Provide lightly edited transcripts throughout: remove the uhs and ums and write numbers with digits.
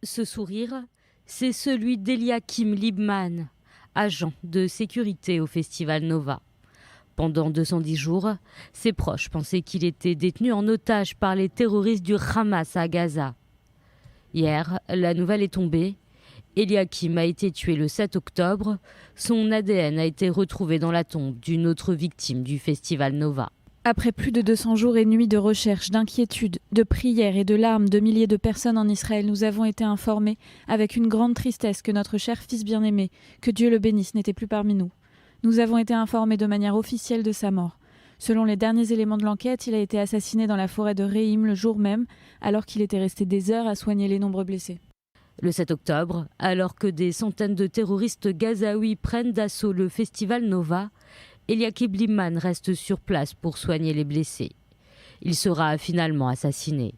Ce sourire, c'est celui d'Eliakim Liebman, agent de sécurité au Festival Nova. Pendant 210 jours, ses proches pensaient qu'il était détenu en otage par les terroristes du Hamas à Gaza. Hier, la nouvelle est tombée. Eliakim a été tué le 7 octobre. Son ADN a été retrouvé dans la tombe d'une autre victime du Festival Nova. Après plus de 200 jours et nuits de recherche, d'inquiétude, de prières et de larmes de milliers de personnes en Israël, nous avons été informés avec une grande tristesse que notre cher fils bien-aimé, que Dieu le bénisse, n'était plus parmi nous. Nous avons été informés de manière officielle de sa mort. Selon les derniers éléments de l'enquête, il a été assassiné dans la forêt de Reim le jour même, alors qu'il était resté des heures à soigner les nombreux blessés. Le 7 octobre, alors que des centaines de terroristes gazaouis prennent d'assaut le Festival Nova, Eliakim Liebman reste sur place pour soigner les blessés. Il sera finalement assassiné.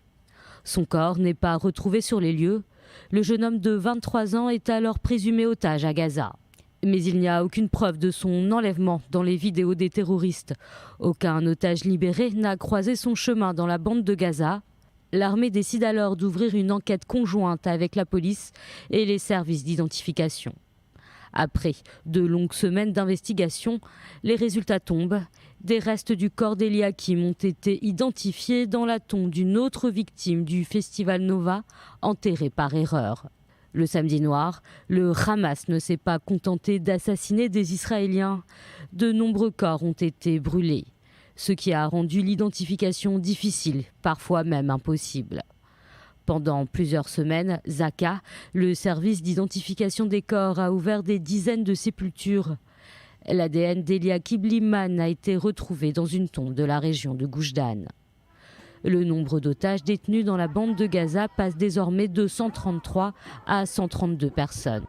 Son corps n'est pas retrouvé sur les lieux. Le jeune homme de 23 ans est alors présumé otage à Gaza. Mais il n'y a aucune preuve de son enlèvement dans les vidéos des terroristes. Aucun otage libéré n'a croisé son chemin dans la bande de Gaza. L'armée décide alors d'ouvrir une enquête conjointe avec la police et les services d'identification. Après de longues semaines d'investigation, les résultats tombent. Des restes du corps d'Eliakim ont été identifiés dans la tombe d'une autre victime du Festival Nova, enterrée par erreur. Le samedi noir, le Hamas ne s'est pas contenté d'assassiner des Israéliens. De nombreux corps ont été brûlés, ce qui a rendu l'identification difficile, parfois même impossible. Pendant plusieurs semaines, Zaka, le service d'identification des corps, a ouvert des dizaines de sépultures. L'ADN d'Eliakim Liebman a été retrouvé dans une tombe de la région de Gush Dan. Le nombre d'otages détenus dans la bande de Gaza passe désormais de 133 à 132 personnes.